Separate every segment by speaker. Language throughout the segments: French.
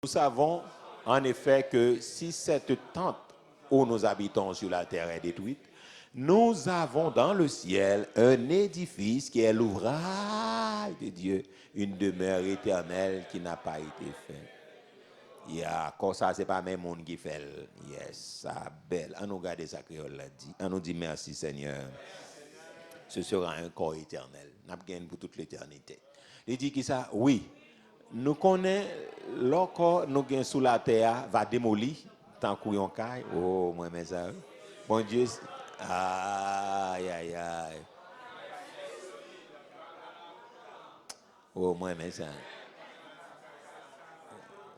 Speaker 1: Nous savons en effet que si cette tente où nous habitons sur la terre est détruite, nous avons dans le ciel un édifice qui est l'ouvrage de Dieu, une demeure éternelle qui n'a pas été faite. Comme ça, ce n'est pas même monde qui fait. Yes, ça belle. On nous regarde ça créole l'a dit. On nous dit merci Seigneur. Ce sera un corps éternel. Nous avons pour toute l'éternité. Il dit qui ça? Oui. Nous connaissons le corps nous gagnons sous la terre va démolir tant qu'on caille. Oh, moi mais ça. Bon Dieu. Aïe aïe aïe. Oh, moi mais ça.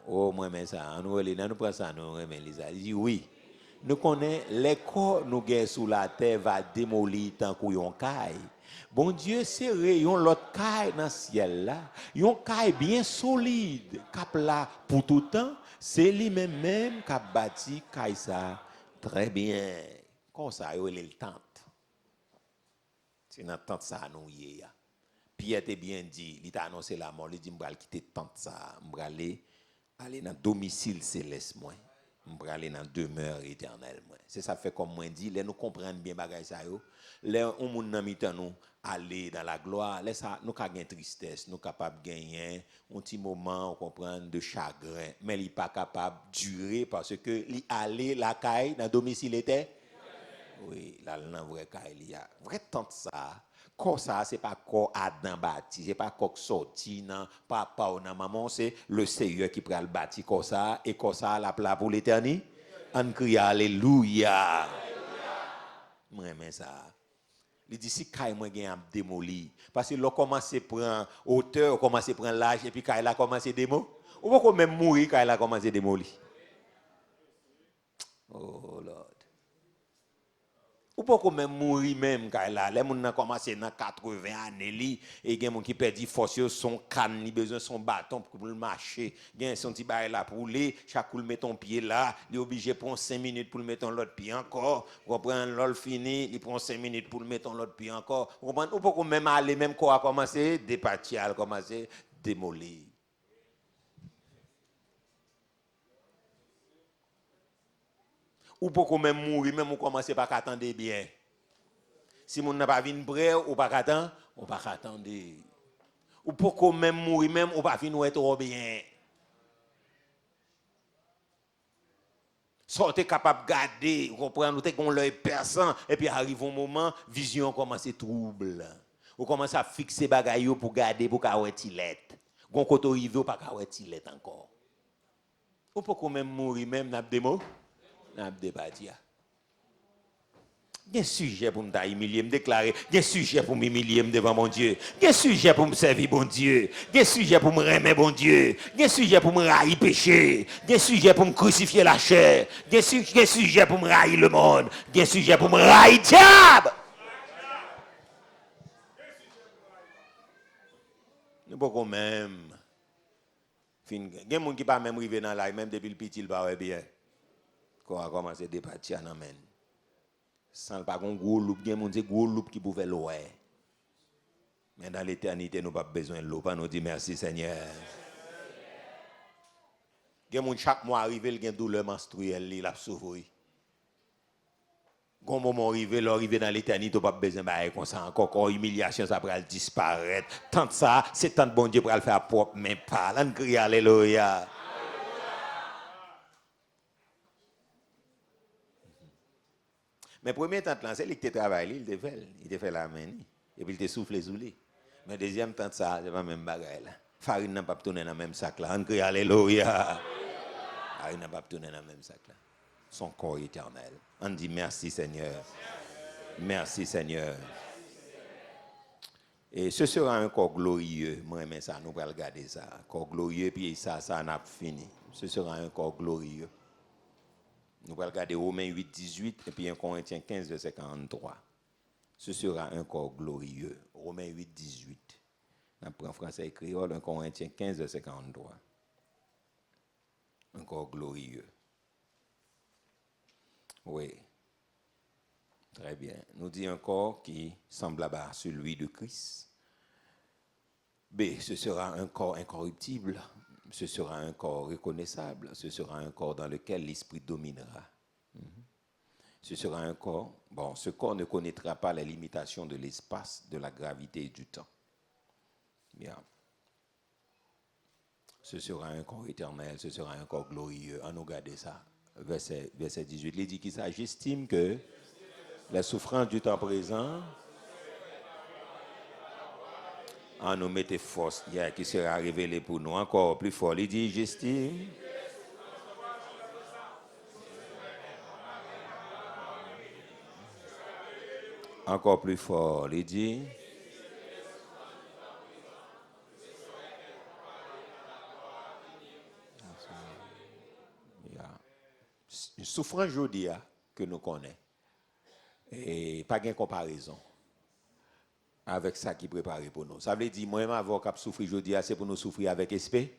Speaker 1: Oh, moi mais ça. Nous prenons ça nous remet Lisa. Il dit oui. Nous connaissons les corps nous gagnons sous la terre va démolir tant qu'on caille. Bon Dieu, c'est rayon l'autre caille dans le ciel là. Yon caille bien solide, cap là pour tout temps, c'est lui-même même qui a bâti caille ça très bien. Comme ça, il est tente. C'est dans tente ça nous y est. Pierre était bien dit, il t'a annoncé la mort, il dit m'bral quitter tente ça, m'bral aller dans domicile céleste moi. M'bral aller dans demeure éternelle moi. C'est ça fait comme moi dit, les nous comprendre bien bagay ça yo. Les on moun nan mitan nous aller dans la gloire, laisse ça nous ka gain tristesse, nous capable gagner un petit moment on comprendre de chagrin, mais il pas capable durer parce que li aller la caille dans domicile était oui, là dans vrai caille il y a vrai tant ça. Comme ça c'est pas corps Adam bâti, c'est pas corps sorti non papa ou non maman, c'est le Seigneur qui prend le bâti comme ça et comme ça la place pour l'éternité. On crie alléluia. Moi mais ça il dit si caille moi gagne démoli parce que l'on commence à prendre hauteur, commence à prendre l'âge et puis caille là commence à démolir. Ou pas même mourir caille là commence à démolir. Oh Lord. Ou pas même mourir même caille là, les moun nan commencé dans 80 années li et gen moun qui perdi force son canne, li besoin son bâton pour le marcher, gen son petit bail là pour rouler, chaque coup met ton pied là, il obligé prendre 5 minutes pour le mettre l'autre pied encore, reprendre l'autre fini, il prend 5 minutes pour le mettre l'autre pied encore. Ou pas même aller même quoi a commencé départir, a commencé démolir. Ou pas même mourir même ou commencer par attendre bien. Si moun n'a pas vinn près ou pas attendre, on pas attendre. Ou pas même mourir même ou pas vinn trop bien. Sortez capable garder, comprendre, t'es qu'on l'œil perçant et puis arrive un moment, vision commence à trouble. Ou commence à fixer bagaille pour garder pour kawetilette. Gon koto rive ou pas kawetilette encore. Ou pas même mourir même n'a démo, n'a débattu. Il y a un sujet pour me humilier, me déclarer. Il y a un sujet pour m'humilier devant mon Dieu. Il y a un sujet pour me servir bon Dieu. Il y a un sujet pour me remettre bon Dieu. Il y a un sujet pour me railler péché. Il y a un sujet pour me crucifier la chair. Il y a un sujet pour me railler le monde. Il y a un sujet pour me railler le diable. Nous pouvons même. Il y a des gens qui ne pas même arriver dans la même depuis le petit, il va bien. Quand on a commencé à départir, amen. Sans pas un gros loup, il y a des gros loup qui pouvaient l'eau. Mais dans l'éternité, nous n'avons pas besoin de l'eau. Pas nous dire merci Seigneur. Il y a des gens chaque mois arrivé, il y a une douleur menstruelle, il a souffert. Quand moment arrivé, l'arrivée dans l'éternité, pas besoin de comme ça encore humiliation ça va disparaître. Tant ça, c'est tant bon Dieu pour le faire propre, mais pas. Là, on crie alléluia. Mais premier temps, c'est lui qui travaillé, il te fait la main, et puis il te souffle sous lui. Mais deuxième temps, ça, c'est pas même bagaille là. Farine n'a pas tourné dans le même sac là. On crie alléluia. Farine n'a pas tourné dans le même sac là. Son corps éternel. On dit merci Seigneur. Merci Seigneur. Et ce sera un corps glorieux. Moi, mais ça, nous allons regarder ça. Un corps glorieux, puis ça n'a pas fini. Ce sera un corps glorieux. Nous allons regarder Romains 8, 18 et puis 1 Corinthiens 15, verset 43. Ce sera un corps glorieux. Romains 8, 18. On prend français et créole, 1 Corinthiens 15, verset 43. Un corps glorieux. Oui. Très bien. Nous dit un corps qui semblable à celui de Christ. B, ce sera un corps incorruptible. ce sera un corps reconnaissable, ce sera un corps dans lequel l'esprit dominera. Ce sera un corps, bon, ce corps ne connaîtra pas les limitations de l'espace, de la gravité et du temps. Bien. Ce sera un corps éternel, ce sera un corps glorieux. On nous garde ça. Verset 18, il dit qu'il ça, j'estime que les souffrances du temps présent en nous mettait force qui sera révélée pour nous encore plus fort. Il dit, j'estime. Encore plus fort, il dit. Une souffrance aujourd'hui que nous connaissons. Et pas de comparaison avec ça qui est préparé pour nous. Ça veut dire, moi-même, avant qu'on souffre aujourd'hui, c'est pour nous souffrir avec espérance.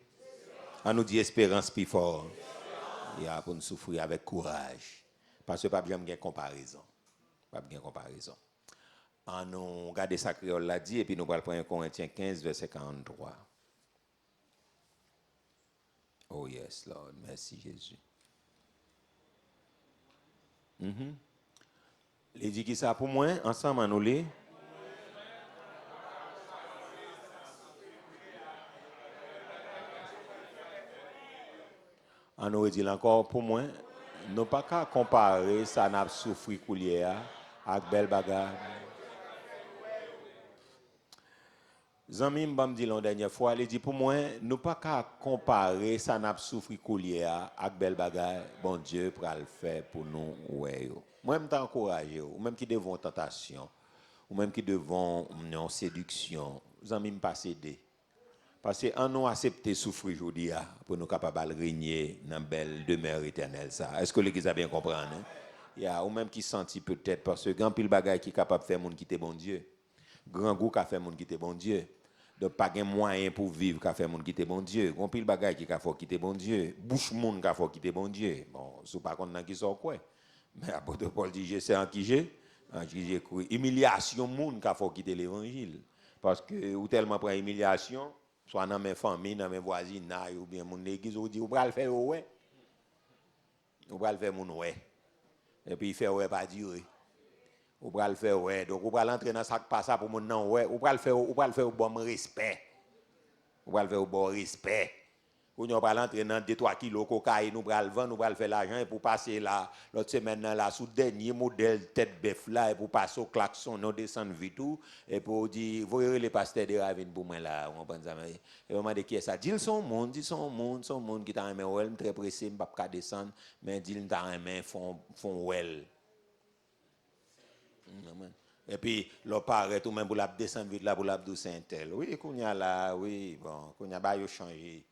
Speaker 1: On nous dit espérance plus fort. Il y a pour nous souffrir avec courage. Parce que pas bien de comparaison. Pas bien de comparaison. On nous regarde ça créole l'a dit et puis nous allons prendre 1 Corinthiens 15 verset 43. Oh yes, Lord. Merci Jésus. Il dit qui ça pour moi ensemble nous les on aurait dit encore pour moi nous pas qu'à comparer ça n'a souffri coulière avec belle bagarre. Zami m'bam dit la dernière fois, il dit pour moi nous pas qu'à comparer ça n'a souffri coulière avec belle bagarre. Bon Dieu pour le faire pour nous ouais. Moi me t'encourager ou même qui devant tentation ou même qui devant une séduction, zami me pas céder. Parce que en nous accepter souffrir aujourd'hui pour nous capable de régner dans belle demeure éternelle ça. Est-ce que l'église a bien compris hein? Il y a ou même qui senti peut-être parce que grand pile bagaille qui capable de faire monde quitter bon Dieu. Grand goût qu'a fait monde quitter bon Dieu. Donc pas de moyen pour vivre qu'a fait monde quitter bon Dieu. Grand pile bagaille qui qu'a faut quitter bon Dieu. Bouche monde qu'a faut quitter bon Dieu. Bon, sous pas contre qui sort quoi. Mais apôtre Paul dit je sais en qui j'ai cru humiliation monde qu'a faut quitter l'évangile parce que ou tellement prend humiliation soit dans mes familles, dans mes voisines, ou bien mon église, ou dit, ou va le faire ouais. Ou va le faire mon ouais. Et puis il fait ouais pas dire. Ou va le faire ouais. Donc ou va l'entrer dans ça pas ça pour mon non ouais. Ou va le faire au bon respect. Ou va le faire au bon respect. Ou nous va l'entrer dans 2-3 kilos cocaïne, nous va le vendre, nous va le faire l'argent pour passer là l'autre semaine là sous dernier modèle tête bœuf là et pour passer au klaxon non descendre vite tout et pour dire voyez les pasteurs de Ravine pour moi là on pense ça et on m'a dit qui est ça dit son monde qui t'a aimé well très pressé me pas descendre mais dit t'a aimé font well et puis le paraît tout même pour la descendre vite là pour la douce Saint-Tel oui qu'on y a là oui bon qu'on y a ba yo changer.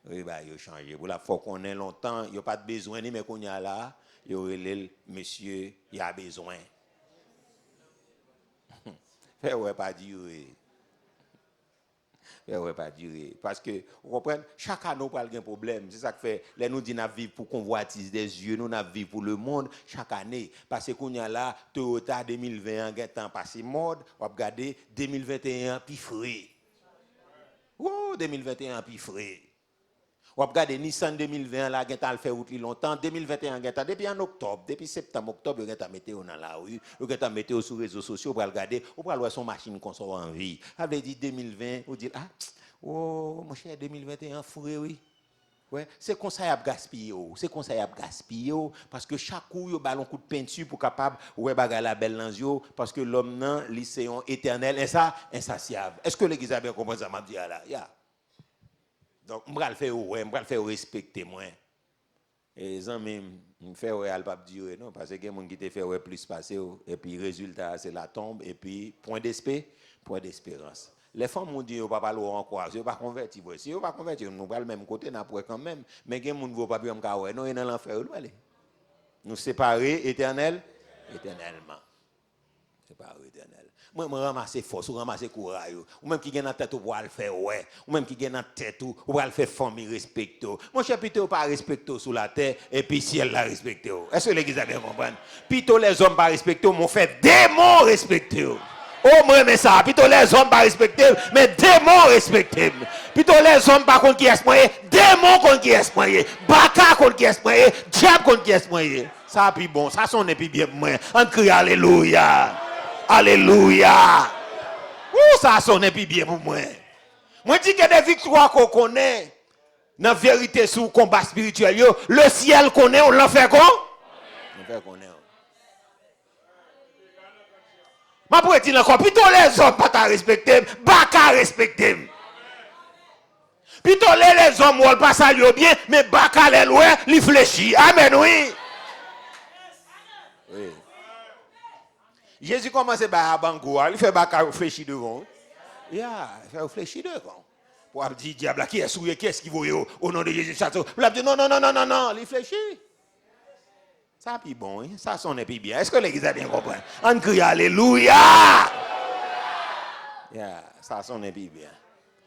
Speaker 1: Oui, bah, il a changé. Pour la fois qu'on est longtemps, il n'y a pas de besoin, mais qu'on y a là, il y a monsieur, il y a besoin. Fait ouais, pas durer. Fait ouais, pas durer. Parce que, vous comprenez, chaque année, on a un problème. C'est ça que fait, là, nous disons, nous vivons pour convoitise des yeux, nous vivons pour le monde, chaque année. Parce que qu'on y a là, Toyota 2021, il temps passé mode, on va regarder 2021, puis frais. Oh, 2021, puis frais. On regarde Nissan 2020 là qui a fait route longtemps 2021 depuis en octobre depuis septembre octobre il a météo dans la rue il a météo sur les réseaux sociaux pour regarder on va voir son machine qu'on soit en vie avait dit 2020 on dit ah oh mon cher 2021 fourré oui ouais c'est conseil à gaspiller parce que chaque coup il ballon coup de peinture pour capable ouais bagarre la belle dans yeux parce que l'homme nan lycéon éternel et ça insatiable est-ce que l'église a bien compris ça m'a dit là donc, je vais le faire respecter moi. Et les amis, je fais ouais, pas dire non, parce que les gens qui te fait ouais plus passer, et puis le résultat, c'est la tombe, et puis point d'espérance. Les femmes m'ont dit, on ne va pas le encore, je ne vais pas convertir. Si on ne va pas convertir, nous ne pas le même côté, nous pourrons quand même. Mais les gens ne vont pas bien me dire, non, il est dans l'enfer, où aller. Nous séparer éternellement. Séparer éternel. Moi, je ramasse force, je ramasse courage. Ou même qui gagne dans tête, ou le faire, ouais. Ou même qui gagne dans tête, ou le faire famille respecter. Mon cher, plutôt pas respecter sur la terre, et puis si elle la respecter. Est-ce que l'église a bien compris? Plutôt les hommes pas respecter, m'ont fait démons respecter. Oh, moi, mais ça. Plutôt les hommes pas respectés, mais démons respectés. Plutôt les hommes pas contre qui est moyen, démons contre qui est moyen, baka contre qui est moyen, diable contre qui est moyen. Ça puis bon, ça sonne puis bien moins. On crie alléluia. Alléluia. Ouh, ça sonne puis bien pour moi. Moi dis que des victoires qu'on connaît dans la vérité sur le combat spirituel, yo, le ciel connaît, on l'a fait quoi? On fait connaît. Ma pour dire encore, plutôt les hommes pas ta respecter, pas qu'à respecter. Plutôt les hommes ou pas saluer bien, mais pas qu'à les loin, li fléchit. Amen, oui. Oui. Jésus commence à bango, il fait pas qu'à réfléchir devant. Il fait réfléchir devant. Pour dire diable qui est souillé, qui est-ce qui voit au nom de Jésus château. Il a dit non, il réfléchit. Ça puis bon, ça sonne puis bien. Est-ce que l'église a bien compris? On crie alléluia. Ça sonne puis bien.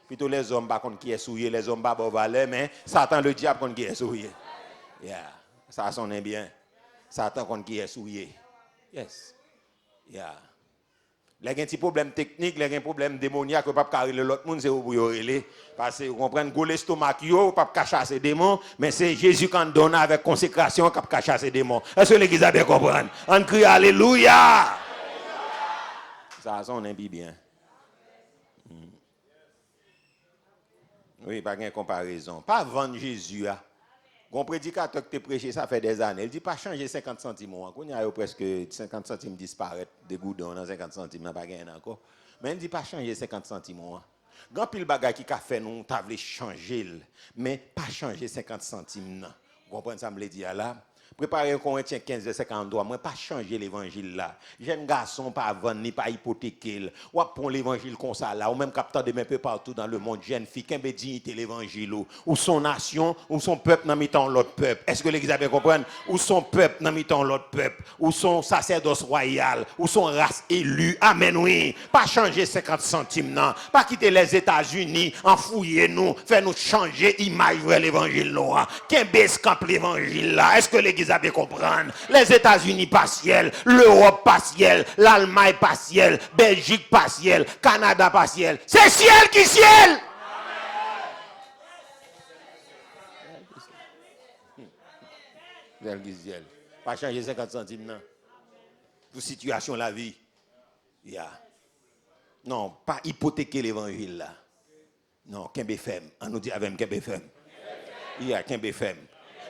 Speaker 1: Plutôt les hommes par contre qui est souillé, les hommes pas valeur, mais Satan le diable contre qui est souillé. Ça sonne bien. Satan contre qui est souillé. Yes. Les gens petit problème technique, les gens problème démoniaque, pas carrer l'autre monde c'est pour y parce que vous comprenez go l'estomac yo pas cacher ces démons, mais c'est Jésus qui donne avec consécration qui cacher ces démons. Est-ce que l'église a bien compris? On crie alléluia. Ça sonne bien. Oui, pas de comparaison. Pas vendre Jésus. Mon prédicateur qui te prêché, ça fait des années. Il dit pas changer 50 centimes. Il y a presque 50 centimes disparaître de goudron dans 50 centimes. Il n'y a pas gagné encore. Mais il dit pas changer 50 centimes. Grand pile bagay qui a fait nous, t'as voulu changer. Mais pas changer 50 centimes. Vous comprenez ça, me le dit là? Préparez un Corinthiens 15, 53. Moi, pas changer l'évangile là. Jeune garçon, pas vendre ni pas hypothéquer. Ou prendre l'évangile comme ça là. Ou même capteur de même peu partout dans le monde. Jeune fille, qui a dignité l'évangile. Ou son nation, ou son peuple dans mi-temps l'autre peuple. Est-ce que l'église a bien compris? Ou son peuple dans mi-temps l'autre peuple. Ou son sacerdoce royal. Ou son race élue. Amen, oui. Pas changer 50 centimes, non. Pas quitter les États-Unis, enfouiller nous, faire nous changer image vers l'évangile là. Qu'un baisse camp l'évangile là. Est-ce que l'église a bien comprendre? Les États-Unis partiels, l'Europe partielle, l'Allemagne partielle, Belgique partielle, Canada partielle. C'est ciel qui ciel. Ciel qui ciel. Pas changer 50 centimes non. Pour situation la vie. Non, pas hypothéquer l'évangile là. Non, Kembe femme. On nous dit avec Kembe femme. Kembe femme.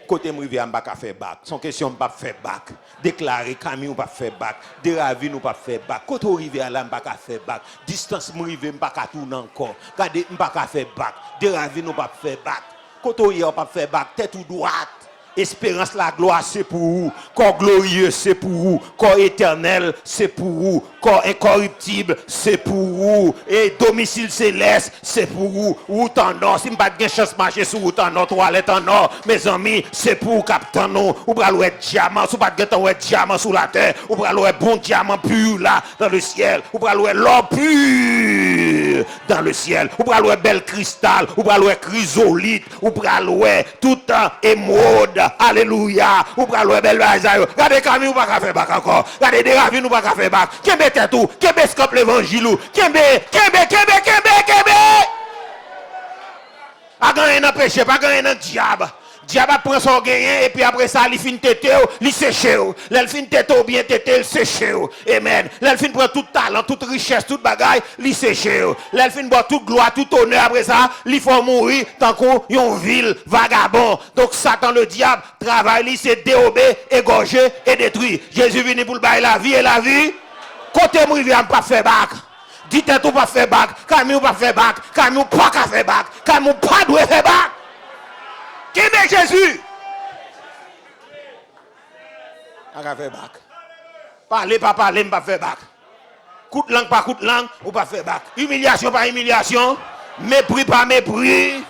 Speaker 1: Côté m'rivé on pas faire bac. Son question pas faire bac. Déclarer Camille ou pas faire bac. Déravi nous pas faire bac. Côté arrivé à là on pas faire bac. Distance m'rivé on pas tourner encore. Regardez on pas faire bac. Déravi nous pas faire bac. Côté on pas faire bac. Tête ou droite. Espérance la gloire c'est pour vous, corps glorieux c'est pour vous, corps éternel c'est pour vous, corps incorruptible c'est pour vous, et domicile céleste c'est pour vous, route en or, si m'pas de chance marcher sur route en or, toilette en or, mes amis, c'est pour captain nous, ou pral ouais diamant, si pas de ouais diamant sur la terre, ou pral ouais bon diamant pur là dans le ciel, ou pral ouais l'or pur dans le ciel, ou pral ouais bel cristal, ou pral ouais chrysolite, ou pral ouais tout en émeraude. Alléluia. Ou pral le bel bazar. Regardez Camille ou pas faire bac encore. Regardez des ravines ou pas faire bac. Kembe tête tout. Kembe scope l'évangile. Kembe. A gagné dans péché, pas gagné dans diable. Diable prend son gain et puis après ça il fin tété, il séché. L'el fin tété bien tété, il séché. Amen. L'el fin prend tout talent, toute richesse, toute bagaille, il séché. L'el fin boit toute gloire, tout honneur après ça, il faut mourir tant qu'on yon ville vagabond. Donc Satan le diable travaille, il c'est dérober, égorger et détruire. Jésus venu pour le bailler la vie et la vie. Côté moi il vient pas faire bac. Dites tout pas faire bac, Camille pas faire bac, Camille pas faire bac, Camille pas doit faire bac. Qui est Jésus? On va faire bac. Parler, pas parler, pas faire bac. Coup de langue, pas coup de langue, ou pas faire bac. Humiliation, pas humiliation. Mépris, pas mépris.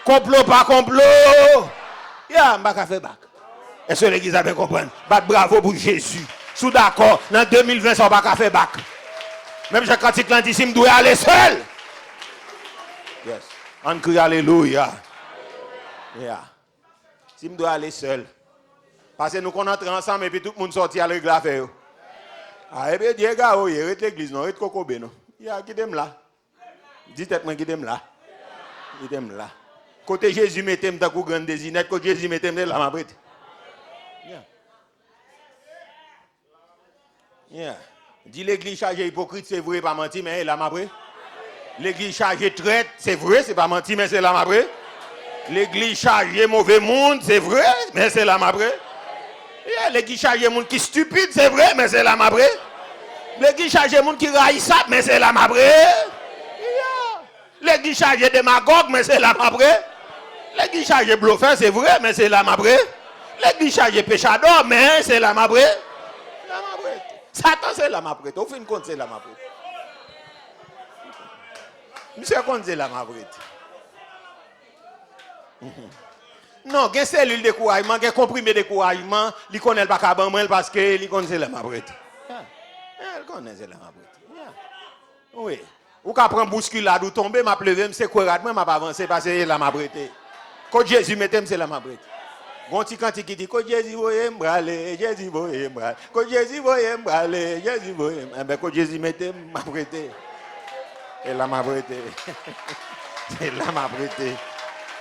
Speaker 1: Complot, pas complot. On va faire bac. Est-ce que l'église a bien compris? Bravo pour Jésus. Sous d'accord, dans 2020, on va pas faire bac. Même Jacques Cantique dit, si je dois aller seul. Yes. On crie alléluia. Si je dois aller seul. Parce que nous qu'on entre ensemble et puis tout le monde sortit à l'église. Ah, et bien, Dieu, gars, il y a l'église, non, il y a Kokobé, non. Il y a qui t'aime là. Dites-moi qui t'aime là. Il t'aime là. Côté Jésus, mettez-moi dans le grand désinet, côté Jésus, mettez-moi là, ma brette. Yeah. Yeah. Dis l'église chargée hypocrite, c'est vrai, pas menti, mais là, ma brette. L'église chargée traite, c'est vrai, c'est pas menti, mais c'est là, ma brette. L'église chargée mauvais monde, c'est vrai, mais c'est là, ma brette. Yeah. L'église chargée monde qui stupide, c'est vrai, mais c'est là, ma brette. L'église chargée monde qui raille ça, mais c'est là, ma brette. L'église chargée démagogue, mais c'est la mabré. L'église chargée bluffeur, c'est vrai, mais c'est la mabré. L'église chargée péchador, mais c'est la mabré. La mabré. Satan, c'est la mabré. Au fin de compte, c'est la mabré. Monsieur, compte, c'est la mabré. Non, il y a cellule de découragement, il y a comprimé de découragement, il connaît pas qu'à parce que il connaît la mabré. Il connaît la mabré. Oui. Ou qu'à prendre bousculade ou tomber, m'a pleuvé, c'est quoi, moi m'a pas avancé parce que la m'a prêté. Quand Jésus mettait, c'est la m'a prêté. Bon petit quand il dit quand Jésus voyait m'braler, Jésus voyait m'braler. Quand Jésus voyait m'braler, Jésus voyait. Ben quand Jésus mettait m'a prêté. Et là m'a prêté. Et là m'a prêté.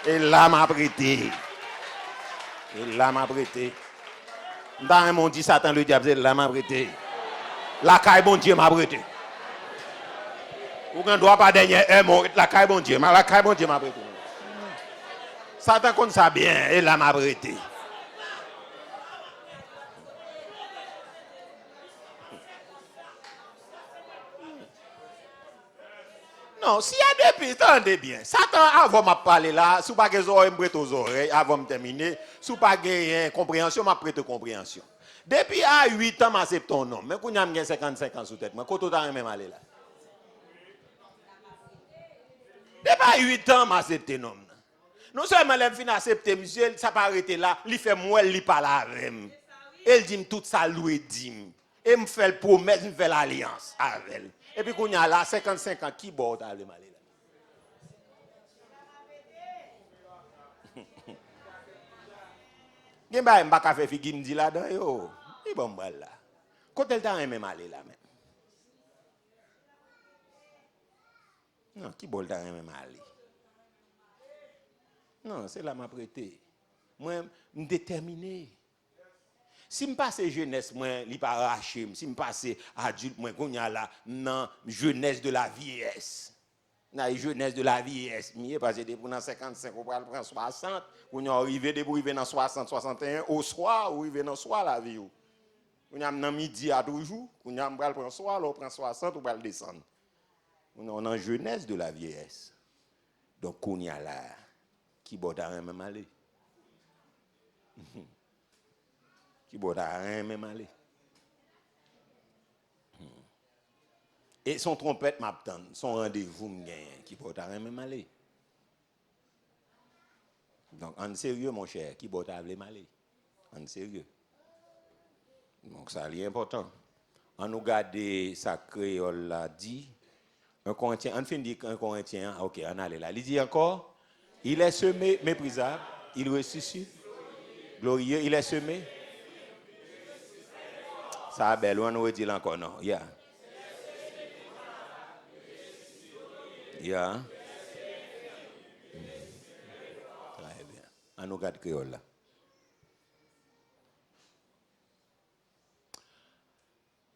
Speaker 1: Et là m'a prêté. Et là m'a prêté. Dans un monde dit Satan le diable, c'est là m'a prêté. La caille bon Dieu m'a prêté. Ou qu'on ne doit pas dernier mot, la caille bon Dieu, mais la caille bon Dieu m'a prêté. Satan compte ça bien, et là m'a prêté. Non, s'il y a des pistes, attendez bien. Satan, avant de parler là, si vous n'avez pas de prêter aux oreilles, avant de terminer, si vous n'avez pas de compréhension, je prête compréhension. Depuis à 8 ans, je accepte ton nom. Mais quand vous avez 55 ans sous tête, quand vous avez même allé là. Depuis à 8 ans, je accepte ton nom. Non seulement les fin accepter monsieur, ça pas arrêter là, il fait moi il parle avec moi. Il dit tout ça lui dit. Et me fait le promesse, me fait l'alliance avec elle. Et puis qu'on y a là 55 ans qui bord aller mal là. Gen ba m'pa ka faire figi me dit là dedans yo. Il bon mal là. Quand elle t'a même aller là même. Non, qui bord t'a même aller. Non, c'est là m'a prêté. Moi, me déterminé. Si je passe jeunesse, moi, il pas arraché. Si je passe adulte, moi, qu'on y a là, non, jeunesse de la vieillesse. La jeunesse de la vieillesse. Mieux parce que depuis 55, on va prendre 60. On est arrivé depuis dans 60, 61, au soir, ou arrivé dans soir la vie. On a dans midi à toujours. On a prendre soir, on prend 60, on va le descendre. On est en jeunesse de la vieillesse. Donc, on y a là, qui boit à même aller. Qui boit à rien même aller. Et son trompette m'attend, son rendez-vous me gagne, qui boit à rien même aller. Donc, en sérieux, mon cher, qui boit à aller. En sérieux. Donc, ça c'est important. On nous garde ça créole l'a dit. Un Corinthien, on finit un Corinthien, ok, on allait là. Il dit encore, il est semé, méprisable, il ressuscite, glorieux, il est semé. Ça belle, on nous dit encore non. Yeah. Yeah. Très bien. On nous garde créole là.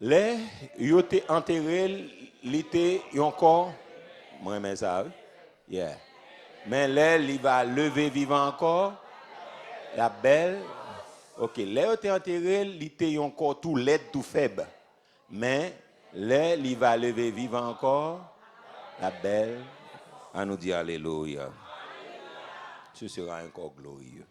Speaker 1: Les, ils ont été enterrés, l'été, encore, moi, mais ça, yeah. Mais là, il va lever vivant encore, la belle, ok, là, ils ont été enterrés, l'été, encore tout laid, tout faible. Mais là, il va lever vivant encore, la belle, à nous dire Alléluia. Ce sera encore glorieux.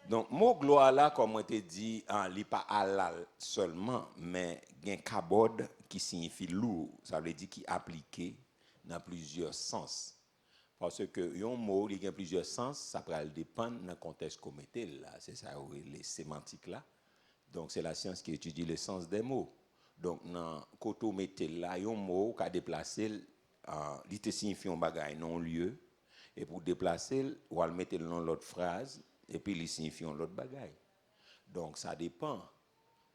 Speaker 1: Donc, mot gloire là, comme on te dit, il n'est pas halal seulement, mais il y a un kabod qui signifie lourd. Ça veut dire qui est appliqué dans plusieurs sens. Parce que un mot, il y a plusieurs sens, ça peut dépendre dans le contexte qu'on mette là. C'est ça, les sémantiques là. Donc, c'est la science qui étudie le sens des mots. Donc, dans le côté où mette là, il y a un mot qui a déplacé, il te signifie un bagage non lieu. Et pour déplacer, on va le mettre dans l'autre phrase. Et puis, ils signifient l'autre bagaille. Donc, ça dépend.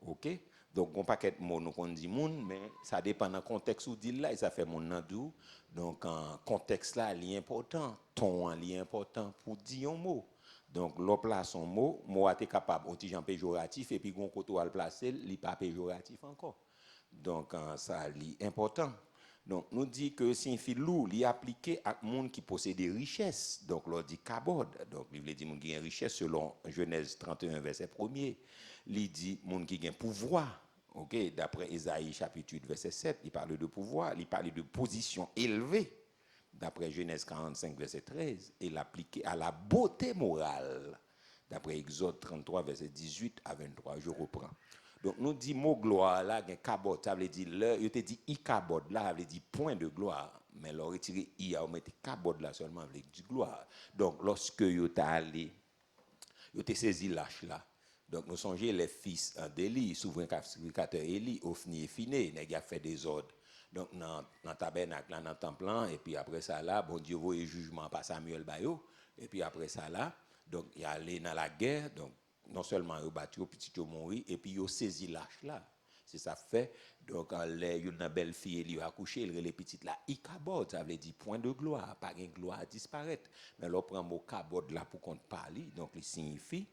Speaker 1: OK? Donc, on paquet de mots, nous on dit moun, mais ça dépend du contexte où dit là, et ça fait mon nan dou. Donc, en contexte là, il est important, ton est important pour dire un mot. Donc, l'on place un mot, mot a été capable, on dit péjoratif, et puis on côté le placer, il n'est pas péjoratif encore. Donc, ça est important. Donc, nous dit que signifie loup, il est appliqué à monde qui possède des richesses. Donc, l'on dit kabod. Donc, il veut dire monde qui a une richesse selon Genèse 31, verset 1er. Il dit monde qui a un pouvoir. Okay? D'après Ésaïe chapitre 8, verset 7, il parle de pouvoir, il parle de position élevée. D'après Genèse 45, verset 13, et l'appliquer à la beauté morale. D'après Exode 33, verset 18 à 23, je reprends. Donc, nous dit mot gloire là, il y a kabod, ça veut dire, il te dit i-kabod là, ça veut dire point de gloire. Mais l'on retire i, on met kabod là seulement avec du gloire. Donc, lorsque vous êtes allé, vous êtes saisi lâche là. Donc, nous songez les fils d'Élie, souverain sacrificateur Élie, Ophni et Phiné, il a fait des ordres. Donc, dans le tabernacle, dans le temple, et puis après ça là, bon Dieu voyait jugement par Samuel Bayo, et puis après ça là, donc il allé dans la guerre, donc non seulement il a battu au petit mourir, et puis il a saisi l'âge là. C'est ça fait, donc il y a une belle fille, il a accouché, il les petites là, ikabod, ça veut dire point de gloire, pas une gloire à disparaître. Mais là, on prend le mot kabod là pour qu'on parle, donc il signifie.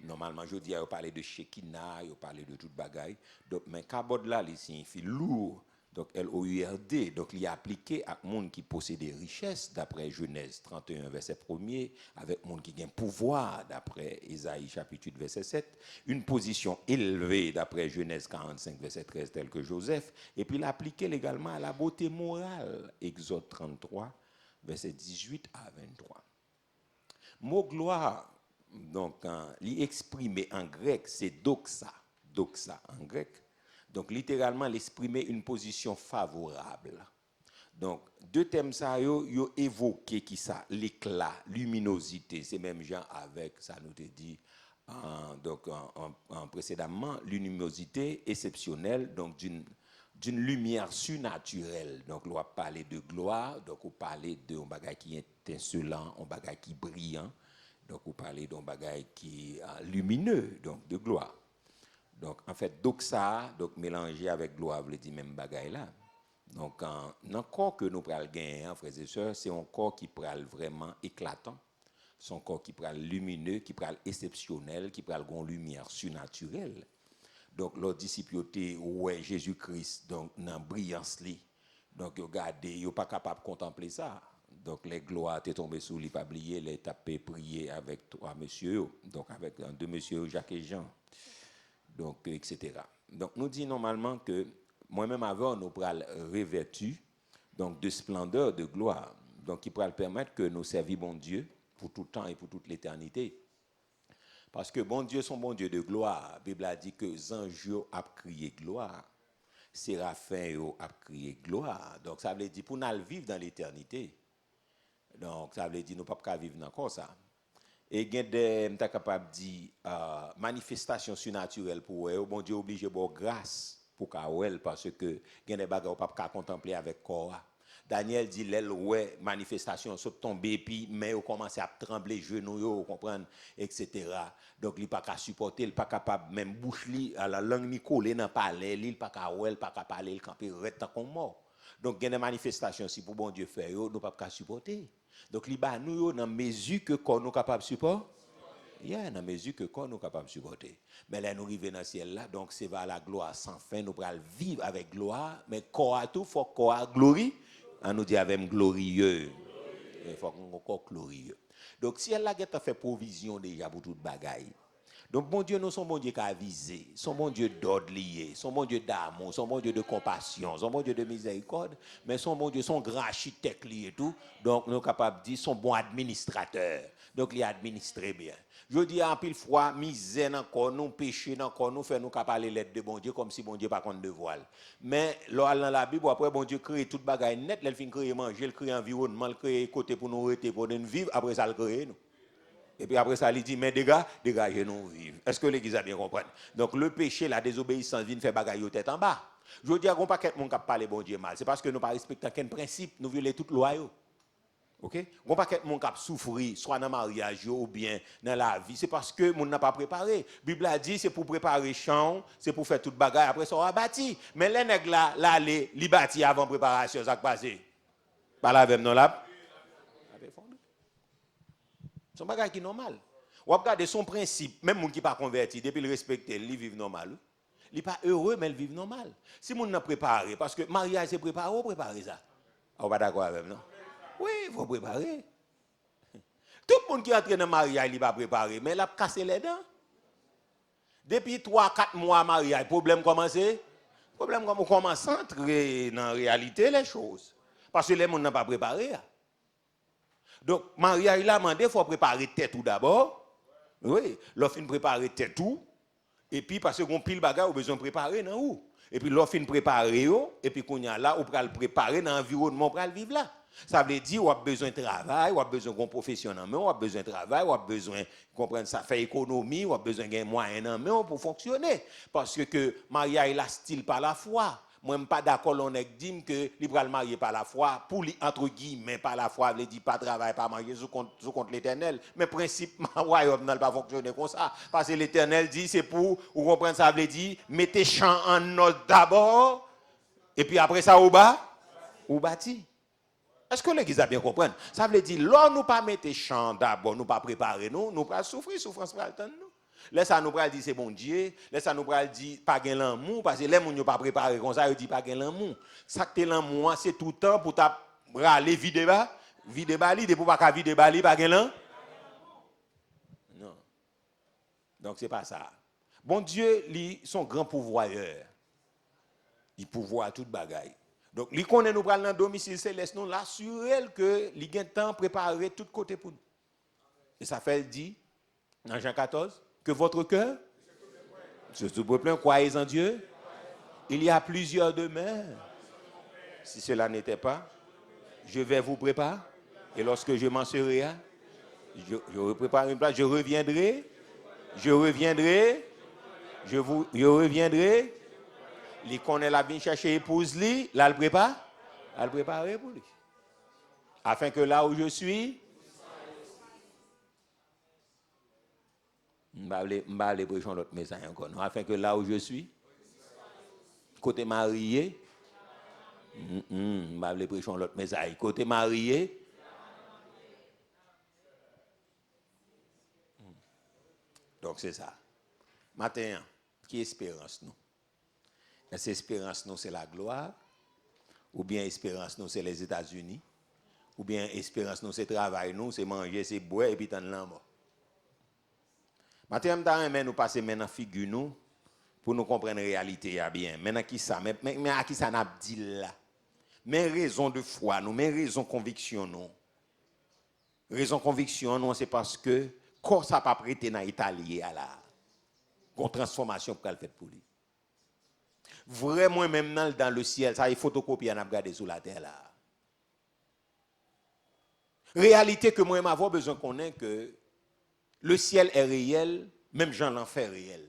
Speaker 1: Normalement, je dis, on parle de Shekinah, on parle de toute bagaille. Donc, mais kabod là, il signifie lourd. Donc, L-O-U-R-D. Donc, il est appliqué à monde qui possède des richesses, d'après Genèse 31, verset 1er, avec monde qui a un pouvoir, d'après Ésaïe chapitre 8, verset 7, une position élevée, d'après Genèse 45, verset 13, tel que Joseph, et puis l'appliquer également à la beauté morale, Exode 33, verset 18 à 23. Mot gloire, donc, l'exprimer en grec, c'est doxa, doxa en grec. Donc, littéralement, l'exprimer une position favorable. Donc, deux thèmes, ça, yo évoqué qui ça, l'éclat, luminosité, c'est même genre avec, ça nous te dit, précédemment, luminosité exceptionnelle, donc d'une lumière surnaturelle. Donc, on va parler de gloire, donc on parler d'un bagage qui est étincelant, un bagage qui est brillant. Donc, on parle d'un bagage qui est lumineux, donc de gloire. Donc, en fait, doxa, donc mélangé avec gloire, veut dire même bagage là. Donc, dans le corps que nous prenons gagner, frères et sœurs, c'est un corps qui prend vraiment éclatant, c'est un corps qui prend lumineux, qui prend exceptionnel, qui prend une lumière surnaturelle. Donc, leurs disciples étaient, ouais, Jésus-Christ, donc, dans brillance li. Donc, regardez, ils ne sont pas capables de contempler ça. Donc, les gloires étaient tombées sous les pabliers, les tapés, prier avec trois messieurs, donc avec deux messieurs, Jacques et Jean, donc, etc. Donc, nous disons normalement que moi-même avant, nous prenons revêtu donc de splendeur, de gloire, donc qui pourra permettre que nous servions bon Dieu pour tout temps et pour toute l'éternité. Parce que bon Dieu, son bon Dieu de gloire, la Bible a dit que les anges ont crié gloire, séraphins ont crié gloire. Donc, ça veut dire pour nous vivre dans l'éternité. Donc, ça veut dire nous ne pouvons pas vivre encore ça. Et il y a des capables de dire manifestations surnaturelles pour eux. Bon Dieu obligé de grâce pour qu'elle parce que il y a des bagages qu'on ne peut pas contempler avec corps. Daniel dit l'aile ouais manifestation sont tombées puis mais on commence à trembler genoux vous comprendre etc. Donc il pas capable supporter, il pas capable même bouche li à la langue ni coller dans parler, il pas capable pas capable parler, il camper reste comme mort. Donc il y a des manifestations si pour bon Dieu faire nous pas capable supporter. Donc, il ba nous dans mesure que corps nous capable supporter. Il y a dans mesure que corps nous capable supporter. Mais là nous arrivons dans le ciel là, donc c'est vers la gloire sans fin, nous pourrons vivre avec gloire, mais corps à tout faut corps glorie. On nous dit avec glorieux. Il faut qu'on corps glorieux. Donc si elle a fait provision déjà pour toute bagaille. Donc, bon Dieu, nous sommes bon Dieu qui a visé, son bon Dieu d'ordre lié, son bon Dieu d'amour, son bon Dieu de compassion, son bon Dieu de miséricorde, mais son bon Dieu, son grand architecte lié et tout. Donc, nous sommes capables de dire son bon administrateur. Donc, il administre bien. Je dis en pile fois, misère encore, nous péché encore, nous fait nous capables de l'aide de bon Dieu comme si bon Dieu pas contre de voile. Mais là dans la Bible après bon Dieu crée toute bagaille net, il fin créer manger, il crée environnement, il crée côté pour nous rester pour nous vivre, après ça il crée nous. Et puis après ça, il dit, mais dégagez nous vivre. Est-ce que l'Église a bien compris? Donc le péché, la désobéissance vient faire bagaille au tête en bas. Je dis à un paquet de monde qui parle bon Dieu mal. C'est parce que nous ne respectons pas aucun principe, nous violons toute loi. OK? On pas que mon cap souffrir soit dans le mariage ou bien dans la vie, c'est parce que mon n'a pas préparé. La Bible a dit c'est pour préparer champ, c'est pour faire toute bagaille après ça on va bâti. Mais les nèg là li bâti avant préparation ça passé. Pas la même non là. C'est un bagage qui est normal. Ou regarder son principe, même moun qui pas converti depuis le respecter, il vit normal. Il n'est pas heureux mais il vit normal. Si moun n'a préparé parce que mariage c'est préparé, on prépare ça. On pas d'accord avec non? Oui, il faut préparer. Tout le monde qui entre dans le mariage, il va préparer, mais il a cassé les dents. Depuis 3-4 mois mariage, problème commencé. Problème comme on commence à entrer dans la réalité les choses. Parce que les gens n'ont pas préparé. Donc, mariage, il faut préparer tête tout d'abord. Oui, l'offre préparer tête tout. Et puis, parce qu'on pile bagage, on a besoin de préparer dans où. Et puis, l'offre préparer, et puis, qu'on y a là, on peut le préparer dans l'environnement pour le vivre là. Ça veut dire qu'on a besoin de travail, on a besoin de professionnel, on a besoin de travail, on a besoin de comprendre ça, faire économie, on a besoin de moyens pour fonctionner. Parce que mariage, il a style par la foi. Moi, je ne suis pas d'accord avec dit que le marié par la foi, pour lui, entre guillemets, par la foi, il dit pas travail, pas marier, sous compte l'éternel. Mais principe, le royaume n'a pas fonctionné comme ça. Parce que l'éternel dit, c'est pour, vous comprenez ça, veut dire, mettez champ en ordre d'abord, et puis après ça, au bas, ou bâti. Est-ce que l'église a bien compris? Ça veut dire, là, nous pas mettre champ d'abord, nous pas préparer, nous pas souffrir, souffrance pas attendre nous. Là, ça nous pral dire c'est bon Dieu. Là, ça nous pral dire pas gain l'amour. Parce que les gens ne pas préparé comme ça, ils disent pas gain l'amour. Ça que l'amour, c'est tout le temps pour ta râler vide bali, de pour pas vide bali, pas gain l'amour. Non. Donc, c'est pas ça. Bon Dieu, lui, son grand pourvoyeur. Il pourvoit toute bagaille. Donc, lui connaît nous pral dans domicile céleste, nous l'assurer que lui gain temps préparer tout côté pour nous. Et ça fait dit dans Jean 14 que votre cœur se trouve plein, croyez en Dieu. Il y a plusieurs demeures. Si cela n'était pas, je vais vous préparer. Et lorsque je m'en serai, je prépare une place, je reviendrai. Je reviendrai. Il connaît la vie chercher épouse lui, là le prépare. Elle le prépare pour lui. Afin que là où je suis, je vais aller prêcher l'autre message encore. Afin que là où je suis, côté marié, je vais aller prêcher l'autre message. Côté marié, donc c'est ça. Matin, qui espérance nous? Est-ce espérance nous c'est la gloire? Ou bien espérance nous c'est les États-Unis? Ou bien espérance nous c'est travail nous, c'est manger, c'est boire et puis t'en l'amour? Maintenant, nous passer maintenant figure nous pour nous comprendre la réalité bien. Maintenant qui ça mais à qui ça n'a dit là? Mais raison de foi nous, mais raison conviction nous. Raison conviction nous c'est parce que quand ça pas prêté dans Italie à la une transformation pour qu'elle fait pour lui. Vraiment même dans le ciel, ça est photocopie à regarder sur la terre là. Réalité que moi m'avoir besoin qu'on ait que le ciel est réel, même Jean l'enfer réel.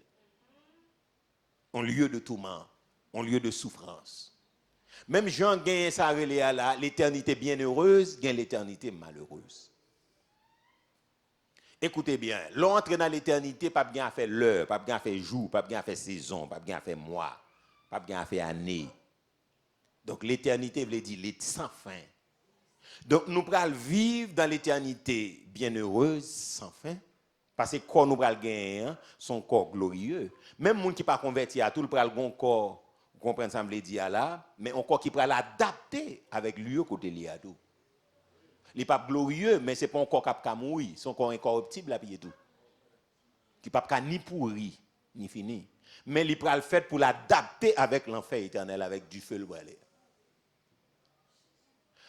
Speaker 1: En lieu de tourment, en lieu de souffrance. Même Jean gagne ça là, l'éternité bienheureuse, gagne l'éternité malheureuse. Écoutez bien, l'entrée dans l'éternité, pas bien faire l'heure, pas bien faire jour, pas bien faire saison, pas bien faire mois, pas bien faire année. Donc l'éternité veut dire sans fin. Donc nous allons vivre dans l'éternité bienheureuse sans fin. Parce que le corps nous allons gagner, son corps glorieux. Même les gens qui ne sont pas convertis à tout, le pral corps, vous comprenez ça, me le dit là, mais un corps qui peut l'adapter avec lui côté lié à tout. Il n'est pas glorieux, mais ce n'est pas un corps qui a mourir, c'est un corps incorruptible là, tout. Qui ne peut ni pourrir, ni fini. Mais il peut le faire pour l'adapter avec l'enfer éternel, avec du feu le brûler.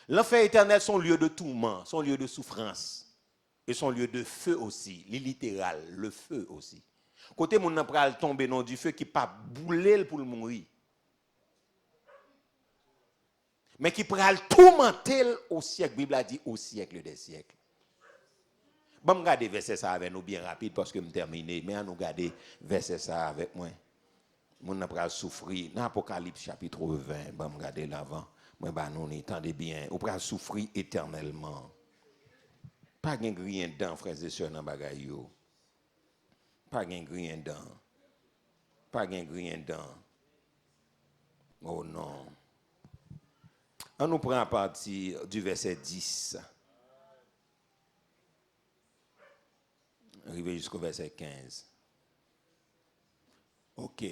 Speaker 1: L'enfer éternel, son lieu de tourment, son lieu de souffrance. Et son lieu de feu aussi, littéral, le feu aussi. Côté mon n'a pas tomber dans du feu qui pas bouler pour le mourir. Mais qui pral tourmenter au siècle, Bible a dit au siècle des siècles. Bon, me garder verset ça avec nous bien rapide parce que me terminer, mais nous garder verset ça avec moi. Mon n'a pas souffrir dans Apocalypse chapitre 20, bon me garder l'avant. Moi bah nous entendez bien, on pral souffrir éternellement. Pas gen rien dedans, frères et sœurs, dans bagay yo. Pas gen rien dedans. Pas gen rien dedans. Oh non. On nous prend à partir du verset 10. Arrivé jusqu'au verset 15. OK.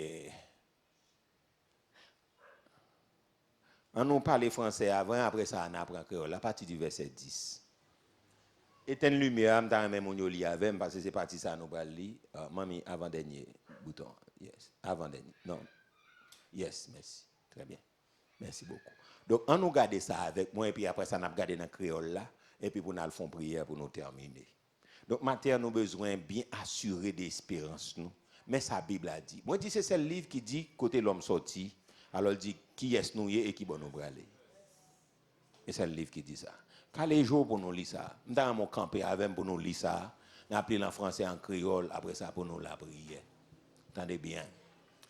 Speaker 1: On nous parle français avant, après ça, on apprend créole. À partir du verset 10. Éteins lumière, je vais mon li avec parce que c'est parti ça nous parler. Mami, avant-dernier bouton. Yes. Avant-dernier. Non. Yes, merci. Très bien. Merci beaucoup. Donc, on nous garde ça avec moi et puis après ça, on a gardé dans le créole là. Et puis, pour nous faire prière pour nous terminer. Donc, matin, nous avons besoin bien assurer d'espérance. Mais sa Bible a dit. Moi, je dis, c'est le livre qui dit, côté l'homme sorti, alors il dit, qui est nous et qui va nous braler. Et c'est le livre qui dit ça. Quand les jours pour nous lire ça, nous avons campé avec pour nous lire ça, nous appelons en français en créole, après ça pour nous la prière. Entendez bien.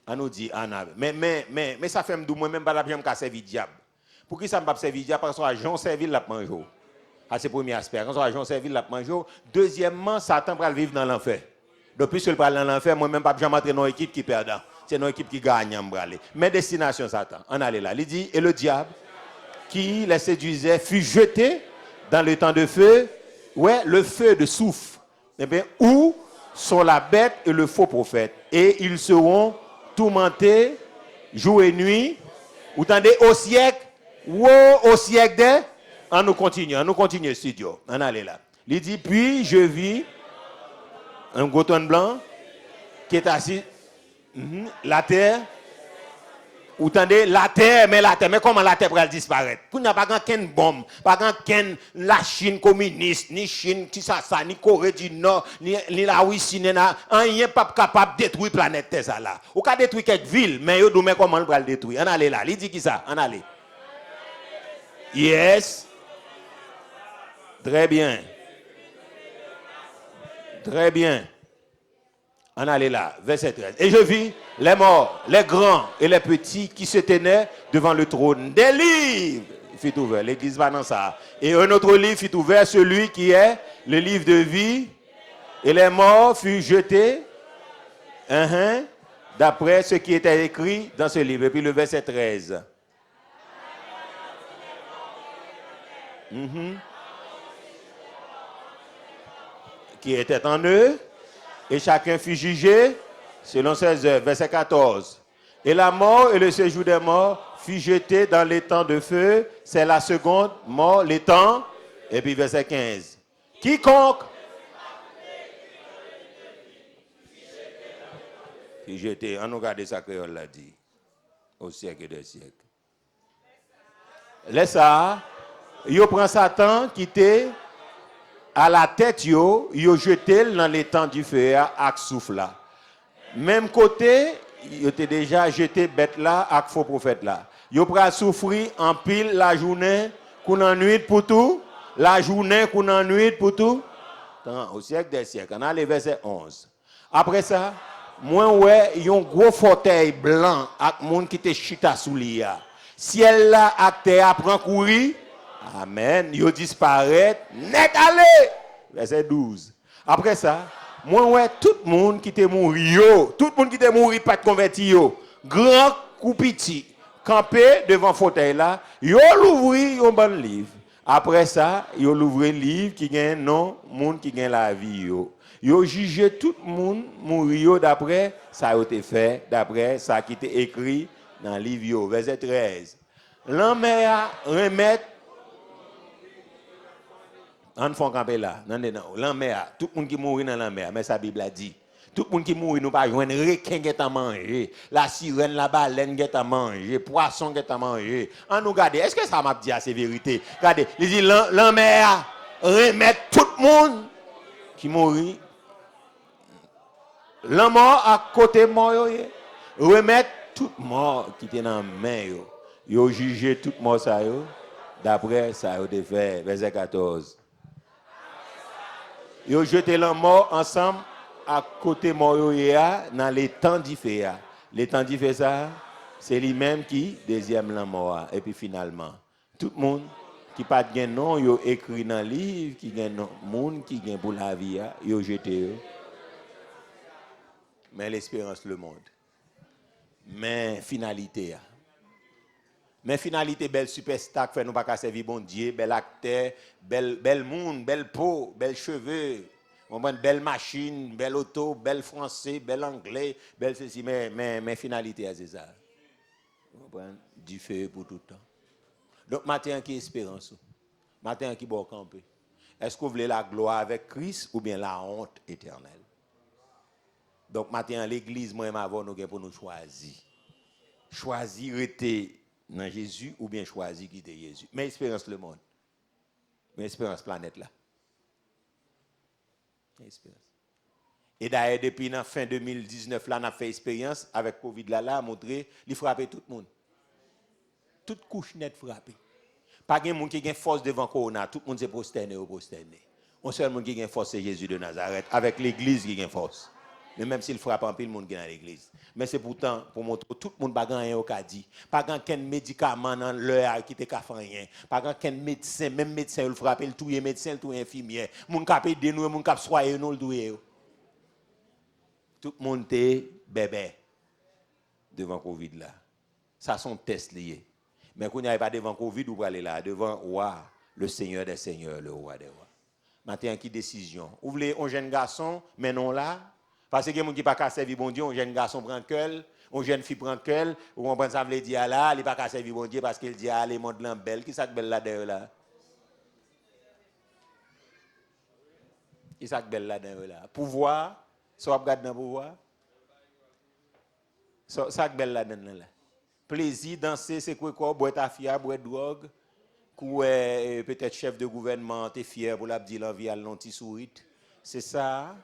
Speaker 1: On nous dit, mais ça fait moi-même pas la bien me servir diable. Pour qui ça me pas servir diable? Parce que Jean servir la manger. C'est le premier aspect. Quand Jean servir la manger. Deuxièmement, Satan va vivre dans l'enfer. Donc puisque il parle dans l'enfer, moi-même pas jamais entrer dans une équipe qui perd. C'est une équipe qui gagne. Mais destination Satan. On allait là. Il dit, et le diable qui les séduisait fut jeté dans le temps de feu, ouais, le feu de soufre. Eh bien, où sont la bête et le faux prophète? Et ils seront tourmentés jour et nuit. Vous entendez au siècle, au siècle des. On nous continue, studio. On allait là. Il dit, puis je vis un gouton blanc qui est assis, la terre. Vous entendez la terre, mais comment la terre va disparaître? Pour n'y a pas qu'une bombe, pas qu'une la Chine communiste, ni Chine, ni Corée du Nord, ni la Russie, rien pas capable de détruire la planète Terre là. Ou qu'à détruire quelques villes, mais vous nous comment on va le détruire? On allait là, il dit qui ça? On allait. Yes. Très bien. Très bien. On allait là, verset 13. Et je vis les morts, les grands et les petits qui se tenaient devant le trône. Des livres fut ouvert, l'église va dans ça. Et un autre livre fut ouvert, celui qui est le livre de vie. Et les morts furent jetés d'après ce qui était écrit dans ce livre. Et puis le verset 13. Qui était en eux. Et chacun fut jugé selon ses œuvres. Verset 14. Et la mort et le séjour des morts fut jeté dans les temps de feu. C'est la seconde mort, les temps. Et puis verset 15. Quiconque fut jeté. On nous regarde ça que on l'a dit. Au siècle des siècles. Laisse ça. Yo prend Satan qui était à la tête, yo jeté dans les temps du feu avec souffle là. Même côté, yo était déjà jeté bête là avec faux prophète là. Yo pral souffrir en pile la journée, qu'on en nuit pour tout, la journée qu'on en nuit pour tout. Au siècle des siècles, on a le verset 11. Après ça, moi ouais, yon gros fauteuil blanc avec monde qui te chita sous lia. Ciel là ak terre prend courir. Amen. Yo disparaît. Net allez. Verset 12. Après ça, moi ouais tout le monde qui était mort yo, tout le monde qui était mort pas de converti yo, grand ou petit, campé devant fauteuil là, yo l'ouvri un bon livre. Après ça, yo l'ouvri livre qui gagne non, monde qui gagne la vie yo. Yo jugé tout le monde mort yo d'après ça a été fait, d'après ça qui était écrit dans le livre yo. Verset 13. L'homme a remettre on fait camper là, l'enmer, tout le monde qui mourit dans l'enmer, mais sa Bible a dit, tout le monde qui mourit nous pas joindre requin qui à manger, la sirène, la baleine qui à manger, poisson qui à manger. On nous regarde, est-ce que ça m'a dit c'est vérité? Regardez, il dit l'enmer remettre tout le monde qui mourit. La mort à côté mort remettre tout mort qui était dans la main yo. Yo jugé tout mort ça yo. D'après ça yo te fait verset 14. Yo jeté la mort ensemble à côté mort dans les temps d'Ifé. Les temps d'Ifé ça, c'est lui-même qui deuxième la mort et puis finalement tout le monde qui pas de nom, yo écrit dans le livre, qui gagne non, monde qui gagne pour la vie, yo jeté. Mais l'espérance le monde. Mais finalité. Mais finalité, belle superstar, fait nous pas qu'à servir bon Dieu, bel acteur, bel monde, belle peau, bel cheveux, belle machine, belle auto, bel français, bel anglais, belle ceci, mais finalité, c'est ça. Vous comprenez? Du feu pour tout le temps. Donc, matin qui espérance, matin qui bon camper. Est-ce que vous voulez la gloire avec Christ ou bien la honte éternelle? Donc, matin, l'église, moi et ma voix, nous pour nous choisir. Choisir rester dans Jésus ou bien choisir quitter Jésus. Mais espérance le monde. Mais espérance planète là. Espérance. Et d'ailleurs, depuis la fin 2019, là, on a fait expérience avec Covid là, montré, il frappé tout le monde. Toute couche net frappée. Pas de monde qui a force devant Corona, tout le monde s'est prosterné ou prosterné. On seul monde qui a force, c'est Jésus de Nazareth, avec l'église qui a force. Mais même s'il frappe un peu, le monde qui est dans l'église. Mais c'est pourtant pour montrer tout le monde pas gagner au dit. Pas qu'un médicament dans l'heure qui te fait rien. Pas qu'un médecin, même médecin il frappe, il touye médecin, il touye infirmière. Moun k'ap aider nous, moun k'ap soigner nous le touye. Tout le monde est bébé devant Covid là. Ça sont tests liés. Mais quand il n'y a pas devant Covid, vous aller là devant roi, le Seigneur des seigneurs, le roi des rois. Maintenant qui décision. Vous voulez un jeune garçon, mais non là. Parce que les gens qui pas qu'à servir bon Dieu, un jeune garçon prend queue, un jeune fille prend queue, ou on pense ça veut dire là, il pas qu'à servir bon Dieu parce qu'il dit ah les mondes belle, qui ça belle là derrière là? Qui ça belle là derrière là? Pouvoir, ça regarde dans pouvoir. Ça belle là dedans là. Plaisir danser c'est quoi boire ta fière, boire drogue, peut-être chef de gouvernement, tu es fier pour la dire l'envie à l'anti sourire. C'est ça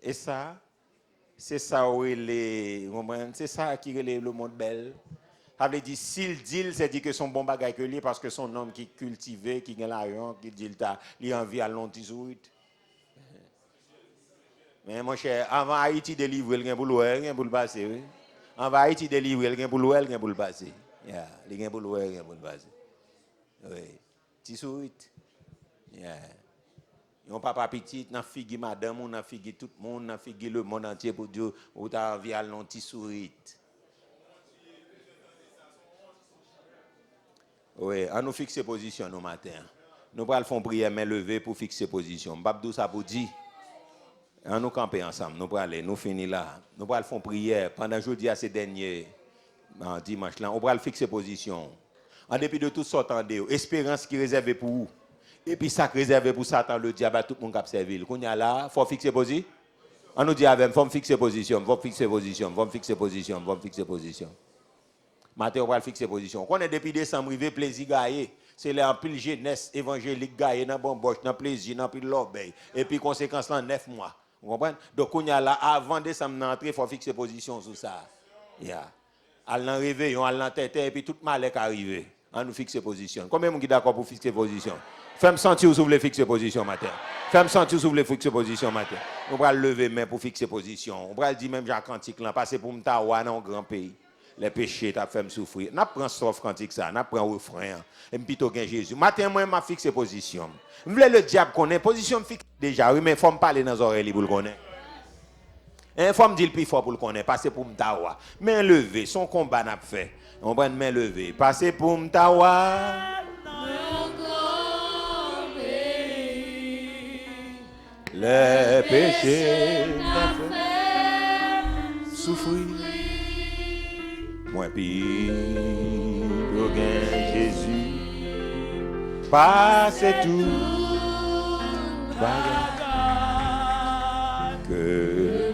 Speaker 1: et ça. C'est ça c'est ça qui relève le monde belle. Ça veut dire s'il dit c'est dit que son bon bagage que lui parce que son homme qui cultivé qui gagne l'argent qui dit il envie à l'anti-sourit. Mais mon cher avant Haïti délivrer rien pour le passer oui. Avant Haïti délivrer rien pour le passer. Yeah, il rien pour rien pour le passer. Oui. Ti-sourit. Yeah. Yon papa petit, n'a figu madame, on a figu tout le monde, n'a figu le monde entier pour dire ou ta envie à l'anti sourit. Oui, on nous fixe position nos matin. Nous pas le font prière main levée pour fixer position. Babdou ça pour dire on nous camper ensemble, nous pas aller, nous finir là. Nous pas le font prière pendant jeudi à ces derniers dimanche là, on va le fixer position. En dépit de tout sorte en espérance qui réservée pour vous. Et puis ça réservé pour Satan, le diable, tout le monde qui servi. Qu'on y a là, il faut fixer position. On nous dit avec, il faut fixer position, il faut fixer position, il faut fixer position, il faut fixer position. Maintenant, on va fixer position. Qu'on est depuis décembre, il veut plaisir gagner. C'est là en pile jeunesse évangélique gagner dans bon boche, dans plaisir, dans pile l'obéi. Et puis conséquence là 9 mois. Vous comprenez? Donc on y a là avant décembre d'entrer, il faut fixer position sur ça. Yeah. À l'en réveillon, à l'en tête et puis tout mal est arrivé. On nous fixe position. Combien de gens sont d'accord pour fixer position? Fais-moi sentir où vous voulez fixer position matin. Fais-moi sentir où vous voulez fixer position matin. On va lever main pour fixer position. On va dire même Jacques Cantique là, passer pour m'tawa dans un grand pays. Les péchés t'a fait me souffrir. N'a prend sauf cantique ça, n'a prend refrain. Et plutôt gain Jésus. Matin moi m'a fixé position. Vous voulez le diable connaît position fixe déjà, oui mais faut me parler dans les oreilles pour le connaître. Il faut me dire le plus fort pour le connaître, passer pour m'tawa. Main levée, son combat n'a fait. On va main levée, passer pour m'tawa. Les péchés m'a fait souffrir. Moi puis au gain Jésus passe tout bagage que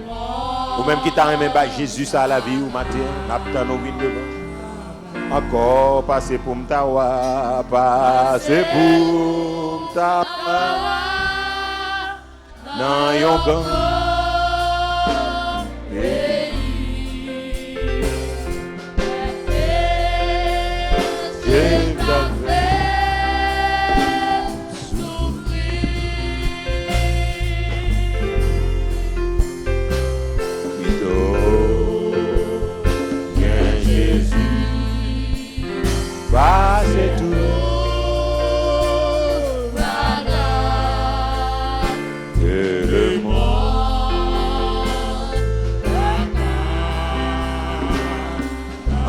Speaker 1: ou même qui t'a même pas Jésus ça la vie ou matin n'attend nos vignes devant encore passer pour m'tawa passer pour m'tawa dans yon gang je t'avais souffrir plutôt bien Jésus passe tout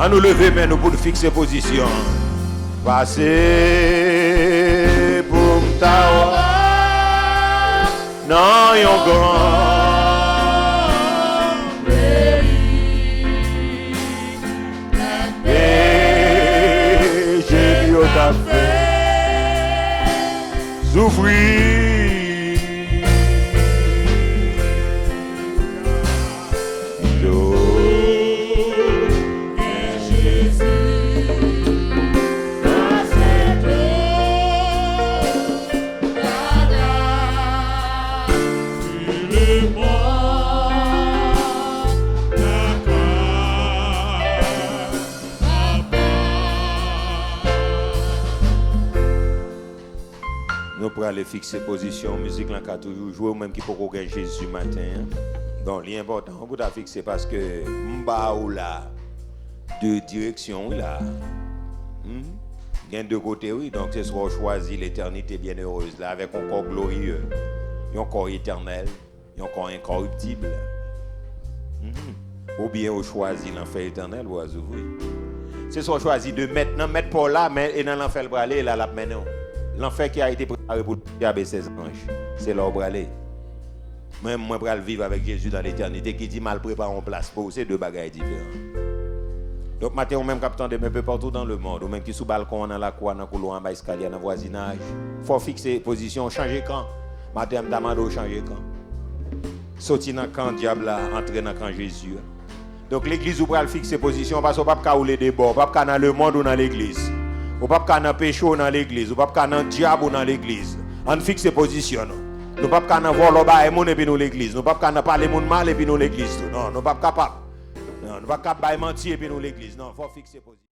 Speaker 1: À nous lever, mais nous pour fixer position. Passer pour m'tawa. Non, yon grand. T'a fait souffrir d'eau Jésus dans cette eau la grâce il est mort nous pour aller fixer position, musique là qu'a toujours joué ou même qui peut gagner Jésus matin. Donc l'important pour ta fixer parce que m'ba ou là deux directions là. Gain deux côtés oui, donc c'est soit choisi l'éternité bienheureuse là avec un corps glorieux, un corps éternel, un corps incorruptible. Ou bien on choisit l'enfer éternel ou oui. C'est soit choisi de mettre pour là mais et dans l'enfer le braler là maintenant. L'enfer qui a été préparé pour diable et ses anges, c'est leur braler. Même moi, je vais vivre avec Jésus dans l'éternité qui dit mal prépare en place pour ces deux bagages différents. Donc, matin, on même captant de un peu partout dans le monde, ou même qui sous balcon, dans la cour, dans le couloir, en bas escalier, dans le voisinage. Il faut fixer position, changer camp. Matin, je demande changer camp. Sortir dans le camp diable, entrer dans le camp Jésus. Donc, l'église, vous pouvez fixer position parce qu'on ne peut pas rouler des bords, on ne peut pas dans le monde ou dans l'église. Ou pas qu'à péché dans l'église, ou pas qu'à diable dans l'église. On fixe position. Nous pas qu'à voir le bas et mon et puis nous l'église. Nous pas qu'à parler mon mal et puis nous l'église. Non, nous pas capable. Non, nous pas capable mentir et puis nous l'église. Non, faut fixer position.